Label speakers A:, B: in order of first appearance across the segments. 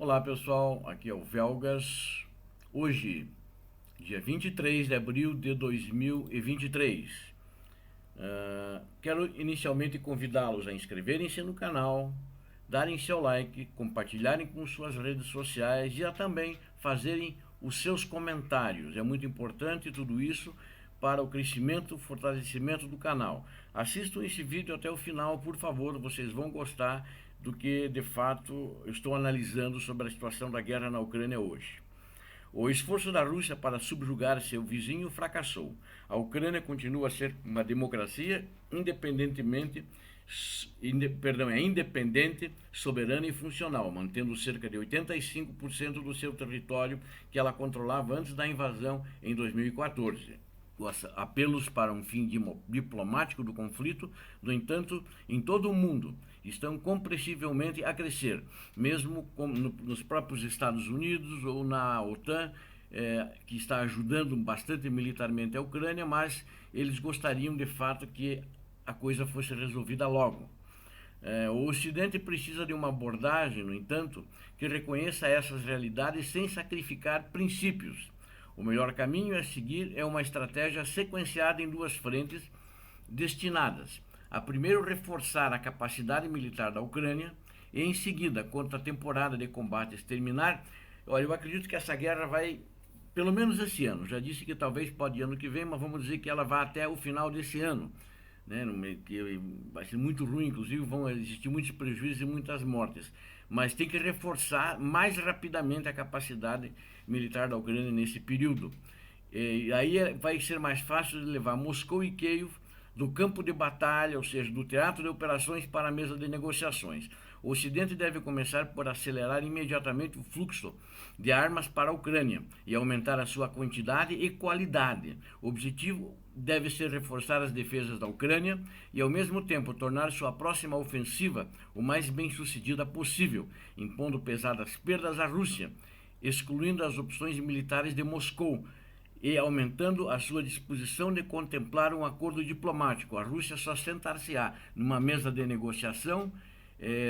A: Olá pessoal, aqui é o Velgas. Hoje, dia 23 de abril de 2023. Quero inicialmente convidá-los a inscreverem-se no canal, darem seu like, compartilharem com suas redes sociais e a também fazerem os seus comentários. É muito importante tudo isso para o crescimento e fortalecimento do canal. Assistam esse vídeo até o final, por favor, vocês vão gostar do que de fato eu estou analisando sobre a situação da guerra na Ucrânia hoje. O esforço da Rússia para subjugar seu vizinho fracassou. A Ucrânia continua a ser uma democracia independente, soberana e funcional, mantendo cerca de 85% do seu território que ela controlava antes da invasão em 2014. Os apelos para um fim diplomático do conflito, no entanto, em todo o mundo, estão compreensivelmente a crescer, mesmo nos próprios Estados Unidos ou na OTAN, que está ajudando bastante militarmente a Ucrânia, mas eles gostariam de fato que a coisa fosse resolvida logo. O Ocidente precisa de uma abordagem, no entanto, que reconheça essas realidades sem sacrificar princípios. O melhor caminho a seguir é uma estratégia sequenciada em duas frentes destinadas a primeiro reforçar a capacidade militar da Ucrânia e em seguida, quando a temporada de combates terminar, olha, eu acredito que essa guerra vai pelo menos esse ano. Já disse que talvez pode ir ano que vem, mas vamos dizer que ela vai até o final desse ano. Né, que vai ser muito ruim, inclusive vão existir muitos prejuízos e muitas mortes, mas tem que reforçar mais rapidamente a capacidade militar da Ucrânia nesse período. E aí vai ser mais fácil de levar Moscou e Kiev do campo de batalha, ou seja, do teatro de operações para a mesa de negociações. O Ocidente deve começar por acelerar imediatamente o fluxo de armas para a Ucrânia e aumentar a sua quantidade e qualidade. O objetivo deve ser reforçar as defesas da Ucrânia e, ao mesmo tempo, tornar sua próxima ofensiva o mais bem-sucedida possível, impondo pesadas perdas à Rússia, excluindo as opções militares de Moscou e aumentando a sua disposição de contemplar um acordo diplomático. A Rússia só sentar-se-á numa mesa de negociação,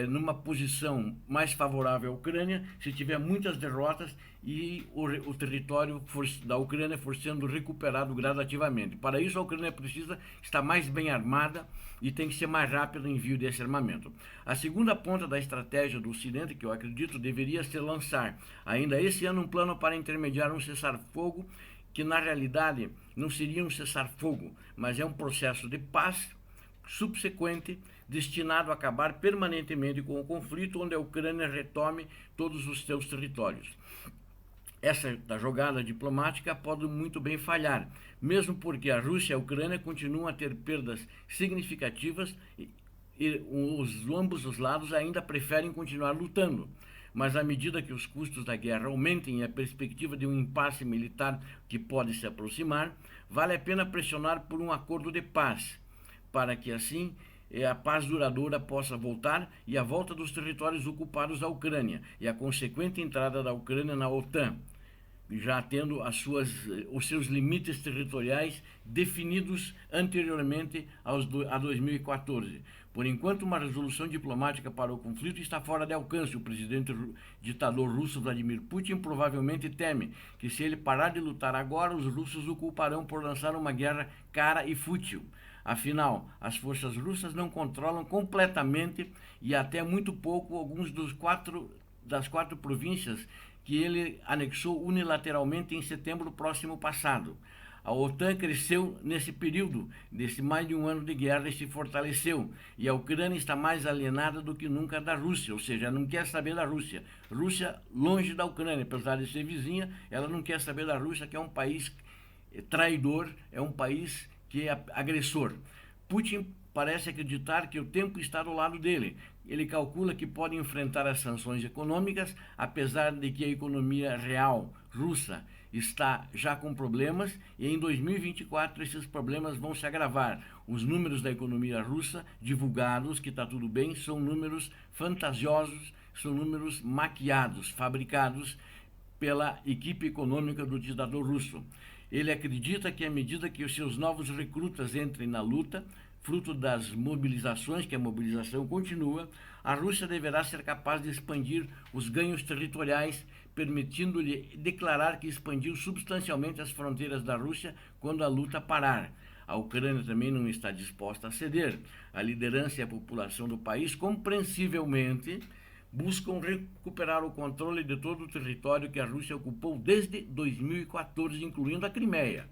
A: numa posição mais favorável à Ucrânia, se tiver muitas derrotas e o território da Ucrânia for sendo recuperado gradativamente. Para isso, a Ucrânia precisa estar mais bem armada e tem que ser mais rápido o envio desse armamento. A segunda ponta da estratégia do Ocidente, que eu acredito, deveria ser lançar ainda esse ano um plano para intermediar um cessar-fogo que na realidade não seria um cessar-fogo, mas é um processo de paz subsequente destinado a acabar permanentemente com o conflito, onde a Ucrânia retome todos os seus territórios. Essa da jogada diplomática pode muito bem falhar, mesmo porque a Rússia e a Ucrânia continuam a ter perdas significativas e ambos os lados ainda preferem continuar lutando. Mas à medida que os custos da guerra aumentem e a perspectiva de um impasse militar que pode se aproximar, vale a pena pressionar por um acordo de paz, para que assim a paz duradoura possa voltar e a volta dos territórios ocupados da Ucrânia e a consequente entrada da Ucrânia na OTAN, já tendo os seus limites territoriais definidos anteriormente a 2014. Por enquanto, uma resolução diplomática para o conflito está fora de alcance. O presidente ditador russo Vladimir Putin provavelmente teme que, se ele parar de lutar agora, os russos o culparão por lançar uma guerra cara e fútil. Afinal, as forças russas não controlam completamente e até muito pouco alguns das quatro províncias que ele anexou unilateralmente em setembro próximo passado. A OTAN cresceu nesse período, desse mais de um ano de guerra, e se fortaleceu. E a Ucrânia está mais alienada do que nunca da Rússia, ou seja, não quer saber da Rússia. Rússia longe da Ucrânia, apesar de ser vizinha, ela não quer saber da Rússia, que é um país traidor, é um país que é agressor. Putin parece acreditar que o tempo está do lado dele. Ele calcula que pode enfrentar as sanções econômicas, apesar de que a economia real russa está já com problemas e em 2024 esses problemas vão se agravar. Os números da economia russa divulgados, que está tudo bem, são números fantasiosos, são números maquiados, fabricados pela equipe econômica do ditador russo. Ele acredita que, à medida que os seus novos recrutas entrem na luta, fruto das mobilizações, que a mobilização continua, a Rússia deverá ser capaz de expandir os ganhos territoriais, permitindo-lhe declarar que expandiu substancialmente as fronteiras da Rússia quando a luta parar. A Ucrânia também não está disposta a ceder. A liderança e a população do país, compreensivelmente, buscam recuperar o controle de todo o território que a Rússia ocupou desde 2014, incluindo a Crimeia.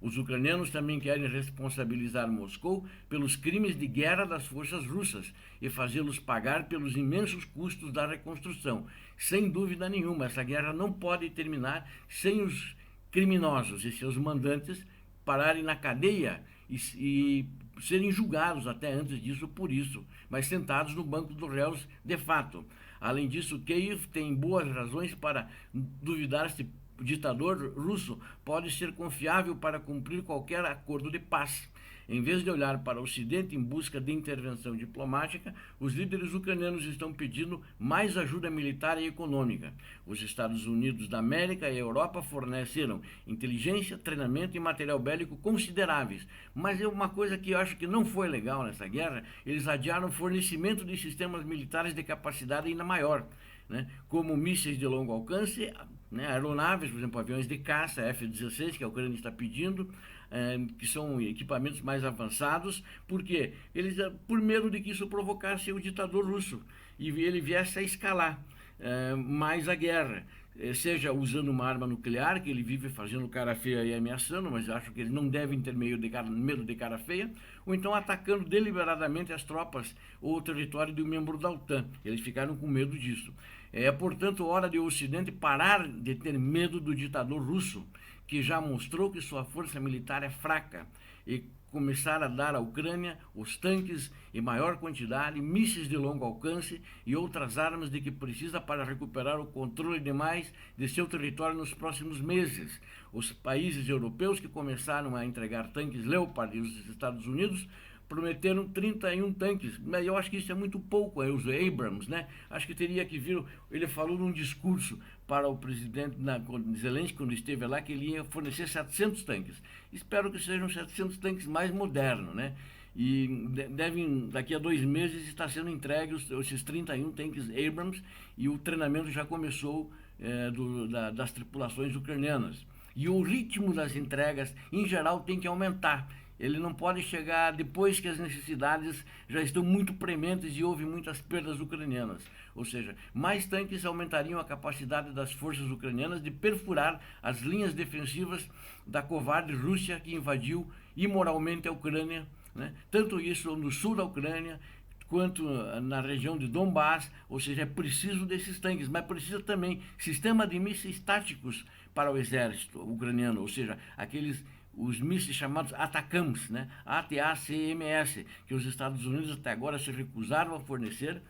A: Os ucranianos também querem responsabilizar Moscou pelos crimes de guerra das forças russas e fazê-los pagar pelos imensos custos da reconstrução. Sem dúvida nenhuma, essa guerra não pode terminar sem os criminosos e seus mandantes pararem na cadeia e serem julgados até antes disso por isso, mas sentados no banco dos réus de fato. Além disso, Kiev tem boas razões para duvidar se o ditador russo pode ser confiável para cumprir qualquer acordo de paz. Em vez de olhar para o Ocidente em busca de intervenção diplomática, os líderes ucranianos estão pedindo mais ajuda militar e econômica. Os Estados Unidos da América e a Europa forneceram inteligência, treinamento e material bélico consideráveis. Mas é uma coisa que eu acho que não foi legal nessa guerra, eles adiaram o fornecimento de sistemas militares de capacidade ainda maior, né, como mísseis de longo alcance, né, aeronaves, por exemplo, aviões de caça F-16, que a Ucrânia está pedindo, que são equipamentos mais avançados, porque eles, por medo de que isso provocasse o ditador russo e ele viesse a escalar mais a guerra, seja usando uma arma nuclear, que ele vive fazendo cara feia e ameaçando, mas acho que eles não devem ter medo de cara feia, ou então atacando deliberadamente as tropas ou o território de um membro da OTAN. Eles ficaram com medo disso. É, portanto, hora de o Ocidente parar de ter medo do ditador russo, que já mostrou que sua força militar é fraca, e começar a dar à Ucrânia os tanques em maior quantidade, mísseis de longo alcance e outras armas de que precisa para recuperar o controle de seu território nos próximos meses. Os países europeus que começaram a entregar tanques Leopard e os Estados Unidos prometeram 31 tanques, mas eu acho que isso é muito pouco, os Abrams, né? Acho que teria que vir, ele falou num discurso para o presidente Zelensky, quando esteve lá, que ele ia fornecer 700 tanques. Espero que sejam 700 tanques mais modernos, né? E devem, daqui a 2 meses, estar sendo entregues esses 31 tanques Abrams, e o treinamento já começou das tripulações ucranianas. E o ritmo das entregas, em geral, tem que aumentar. Ele não pode chegar depois que as necessidades já estão muito prementes e houve muitas perdas ucranianas. Ou seja, mais tanques aumentariam a capacidade das forças ucranianas de perfurar as linhas defensivas da covarde Rússia, que invadiu imoralmente a Ucrânia, né? Tanto isso no sul da Ucrânia quanto na região de Donbass. Ou seja, é preciso desses tanques, mas precisa também sistema de mísseis táticos para o exército ucraniano, ou seja, os mísseis chamados ATACMS, né? ATACMS, que os Estados Unidos até agora se recusaram a fornecer,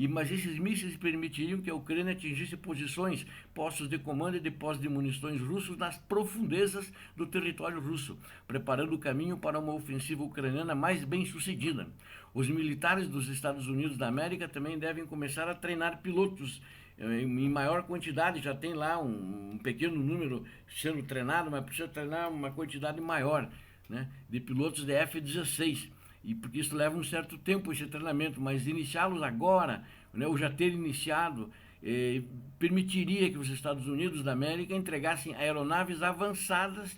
A: mas esses mísseis permitiriam que a Ucrânia atingisse posições, postos de comando e depósitos de munições russos nas profundezas do território russo, preparando o caminho para uma ofensiva ucraniana mais bem sucedida. Os militares dos Estados Unidos da América também devem começar a treinar pilotos em maior quantidade. Já tem lá um pequeno número sendo treinado, mas precisa treinar uma quantidade maior, né, de pilotos de F-16, e porque isso leva um certo tempo, esse treinamento, mas iniciá-los agora, né, ou já ter iniciado, permitiria que os Estados Unidos da América entregassem aeronaves avançadas,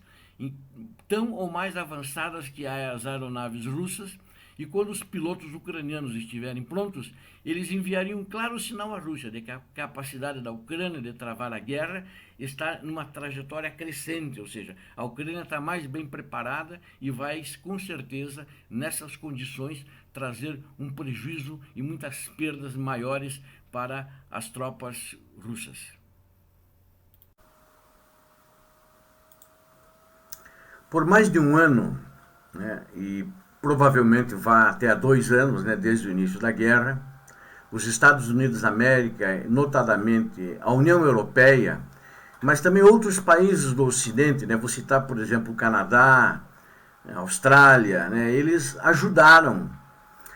A: tão ou mais avançadas que as aeronaves russas. E quando os pilotos ucranianos estiverem prontos, eles enviariam um claro sinal à Rússia de que a capacidade da Ucrânia de travar a guerra está numa trajetória crescente, ou seja, a Ucrânia está mais bem preparada e vai, com certeza, nessas condições, trazer um prejuízo e muitas perdas maiores para as tropas russas. Por mais de um ano, né, e provavelmente vá até 2 anos, né, desde o início da guerra, os Estados Unidos da América, notadamente a União Europeia, mas também outros países do Ocidente, né, vou citar, por exemplo, o Canadá, a Austrália, né, eles ajudaram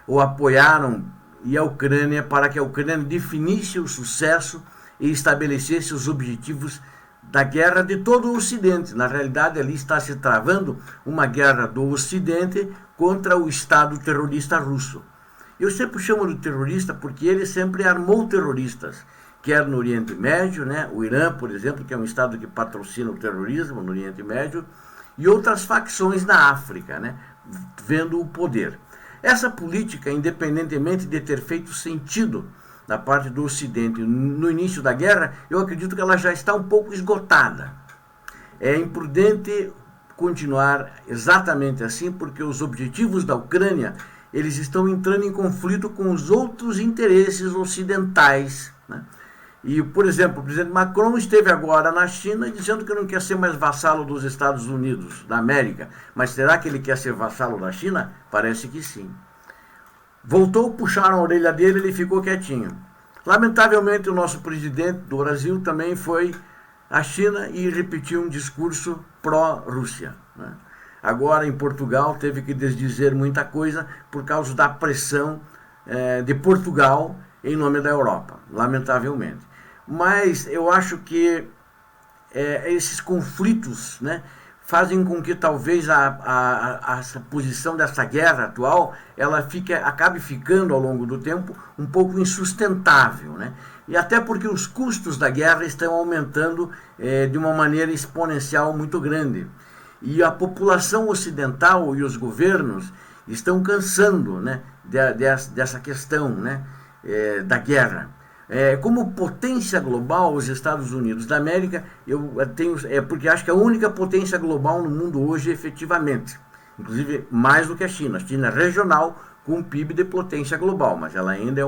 A: ou apoiaram a Ucrânia para que a Ucrânia definisse o sucesso e estabelecesse os objetivos da guerra de todo o Ocidente. Na realidade, ali está se travando uma guerra do Ocidente contra o Estado terrorista russo. Eu sempre chamo de terrorista porque ele sempre armou terroristas, quer no Oriente Médio, né? O Irã, por exemplo, que é um Estado que patrocina o terrorismo no Oriente Médio, e outras facções na África, né? Vendo o poder. Essa política, independentemente de ter feito sentido da parte do Ocidente no início da guerra, eu acredito que ela já está um pouco esgotada. É imprudente continuar exatamente assim, porque os objetivos da Ucrânia, eles estão entrando em conflito com os outros interesses ocidentais, né? E, por exemplo, o presidente Macron esteve agora na China dizendo que não quer ser mais vassalo dos Estados Unidos da América. Mas será que ele quer ser vassalo da China? Parece que sim. Voltou, puxaram a orelha dele, ele ficou quietinho. Lamentavelmente, o nosso presidente do Brasil também foi à China e repetiu um discurso pró-Rússia, né? Agora, em Portugal, teve que desdizer muita coisa por causa da pressão de Portugal em nome da Europa, lamentavelmente. Mas eu acho que esses conflitos, né, fazem com que talvez a posição dessa guerra atual ela acabe ficando ao longo do tempo um pouco insustentável, né? E até porque os custos da guerra estão aumentando de uma maneira exponencial muito grande. E a população ocidental e os governos estão cansando, né, dessa questão, né, da guerra. Como potência global, os Estados Unidos da América, porque acho que é a única potência global no mundo hoje, efetivamente. Inclusive, mais do que a China. A China é regional, com um PIB de potência global, mas ela ainda é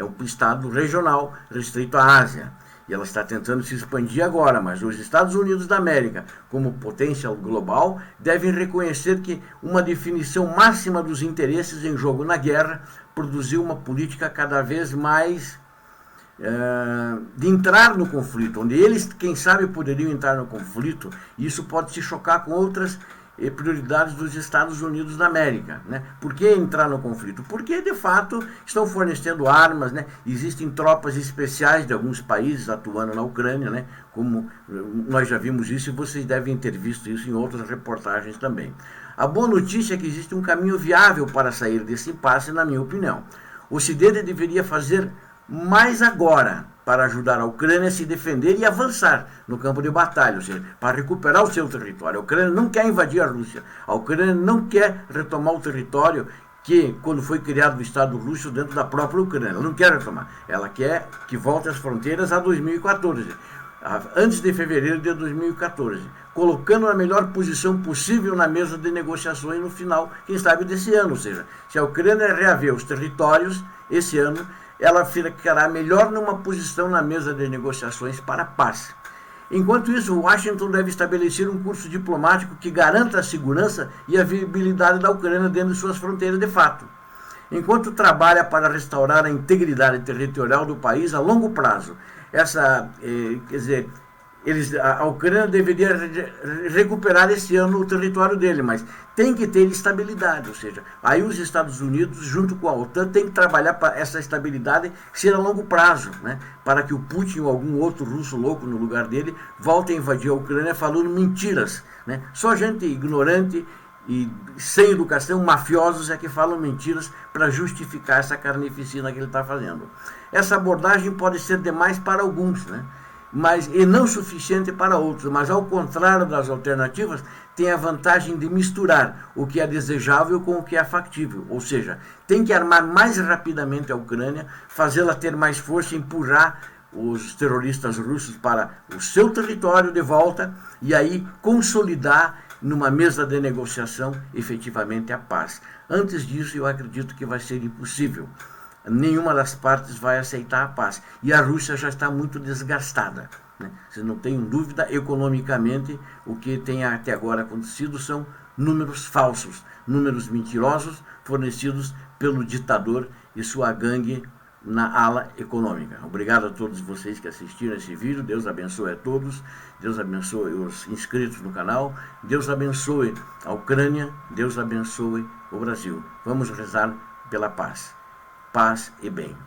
A: um estado regional, restrito à Ásia. E ela está tentando se expandir agora, mas os Estados Unidos da América, como potência global, devem reconhecer que uma definição máxima dos interesses em jogo na guerra produziu uma política cada vez mais de entrar no conflito, onde eles, quem sabe, poderiam entrar no conflito, e isso pode se chocar com outras prioridades dos Estados Unidos da América, né? Por que entrar no conflito? Porque, de fato, estão fornecendo armas, né? Existem tropas especiais de alguns países atuando na Ucrânia, né? Como nós já vimos isso, e vocês devem ter visto isso em outras reportagens também. A boa notícia é que existe um caminho viável para sair desse impasse, na minha opinião. O Ocidente deveria fazer mais agora para ajudar a Ucrânia a se defender e avançar no campo de batalha, ou seja, para recuperar o seu território. A Ucrânia não quer invadir a Rússia. A Ucrânia não quer retomar o território que, quando foi criado o Estado russo dentro da própria Ucrânia, ela não quer retomar. Ela quer que volte às fronteiras a 2014, antes de fevereiro de 2014, colocando a melhor posição possível na mesa de negociações no final, quem sabe, desse ano. Ou seja, se a Ucrânia reaver os territórios esse ano, ela ficará melhor numa posição na mesa de negociações para a paz. Enquanto isso, Washington deve estabelecer um curso diplomático que garanta a segurança e a viabilidade da Ucrânia dentro de suas fronteiras de fato. Enquanto trabalha para restaurar a integridade territorial do país a longo prazo, a Ucrânia deveria recuperar esse ano o território dele, mas tem que ter estabilidade, ou seja, aí os Estados Unidos, junto com a OTAN, tem que trabalhar para essa estabilidade ser a longo prazo, né? Para que o Putin ou algum outro russo louco no lugar dele volte a invadir a Ucrânia falando mentiras, né? Só gente ignorante e sem educação, mafiosos, é que falam mentiras para justificar essa carnificina que ele está fazendo. Essa abordagem pode ser demais para alguns, né? E não suficiente para outros, mas ao contrário das alternativas, tem a vantagem de misturar o que é desejável com o que é factível, ou seja, tem que armar mais rapidamente a Ucrânia, fazê-la ter mais força, empurrar os terroristas russos para o seu território de volta e aí consolidar numa mesa de negociação efetivamente a paz. Antes disso, eu acredito que vai ser impossível. Nenhuma das partes vai aceitar a paz. E a Rússia já está muito desgastada, né? Vocês não tenham dúvida, economicamente, o que tem até agora acontecido são números falsos, números mentirosos fornecidos pelo ditador e sua gangue na ala econômica. Obrigado a todos vocês que assistiram esse vídeo. Deus abençoe a todos. Deus abençoe os inscritos no canal. Deus abençoe a Ucrânia. Deus abençoe o Brasil. Vamos rezar pela paz. Paz e bem.